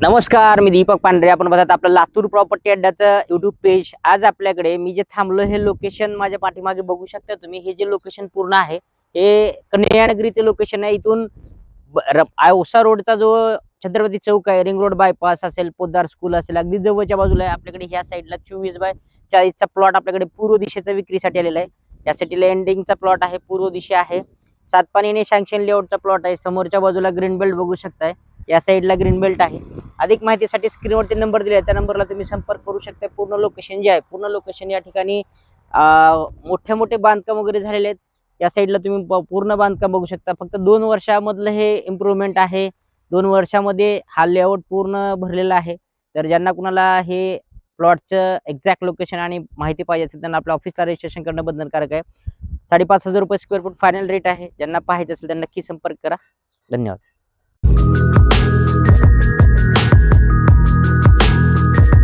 नमस्कार, मी दीपक पांढरे. आपण बघत आपलं लातूर प्रॉपर्टी अड्डाचं युट्यूब पेज. आज आपल्याकडे मी जे थांबलो हे लोकेशन माझ्या पाठीमागे बघू शकता तुम्ही. हे जे लोकेशन पूर्ण आहे हे कन्यानगरीचे लोकेशन आहे. इथून औसा रोडचा जो छत्रपती चौक आहे, रिंग रोड बायपास असेल, पोद्दार स्कूल असेल, अगदी जवळच्या बाजूला आहे. आपल्याकडे ह्या साईडला 24/40चा प्लॉट आपल्याकडे पूर्व दिशेचा विक्रीसाठी आलेला आहे. यासाठी एंडिंगचा प्लॉट आहे, पूर्व दिशा आहे. सातपाणीने सँक्शन लेआउटचा प्लॉट आहे. समोरच्या बाजूला ग्रीन बेल्ट बघू शकताय, या साईडला ग्रीन बेल्ट आहे. अधिक माहितीसाठी स्क्रीनवरती नंबर दिले आहे, त्या नंबरला तुम्ही संपर्क करू शकता. पूर्ण लोकेशन जे आहे, पूर्ण लोकेशन या ठिकाणी मोठे मोठे बांधकाम वगैरे झालेले आहेत. या साईडला तुम्ही पूर्ण बांधकाम बघू शकता. फक्त 2 वर्षामधलं हे इम्प्रूव्हमेंट आहे. 2 वर्षामध्ये हा लेआउट पूर्ण भरलेला आहे. तर ज्यांना कुणाला हे प्लॉटचं एक्झॅक्ट लोकेशन आणि माहिती पाहिजे असेल त्यांना आपल्या ऑफिसला रजिस्ट्रेशन करणं बंधनकारक आहे. 5,500 रुपये स्क्वेअर फूट फायनल रेट आहे. ज्यांना पाहायचं असेल त्यांना नक्की संपर्क करा. धन्यवाद.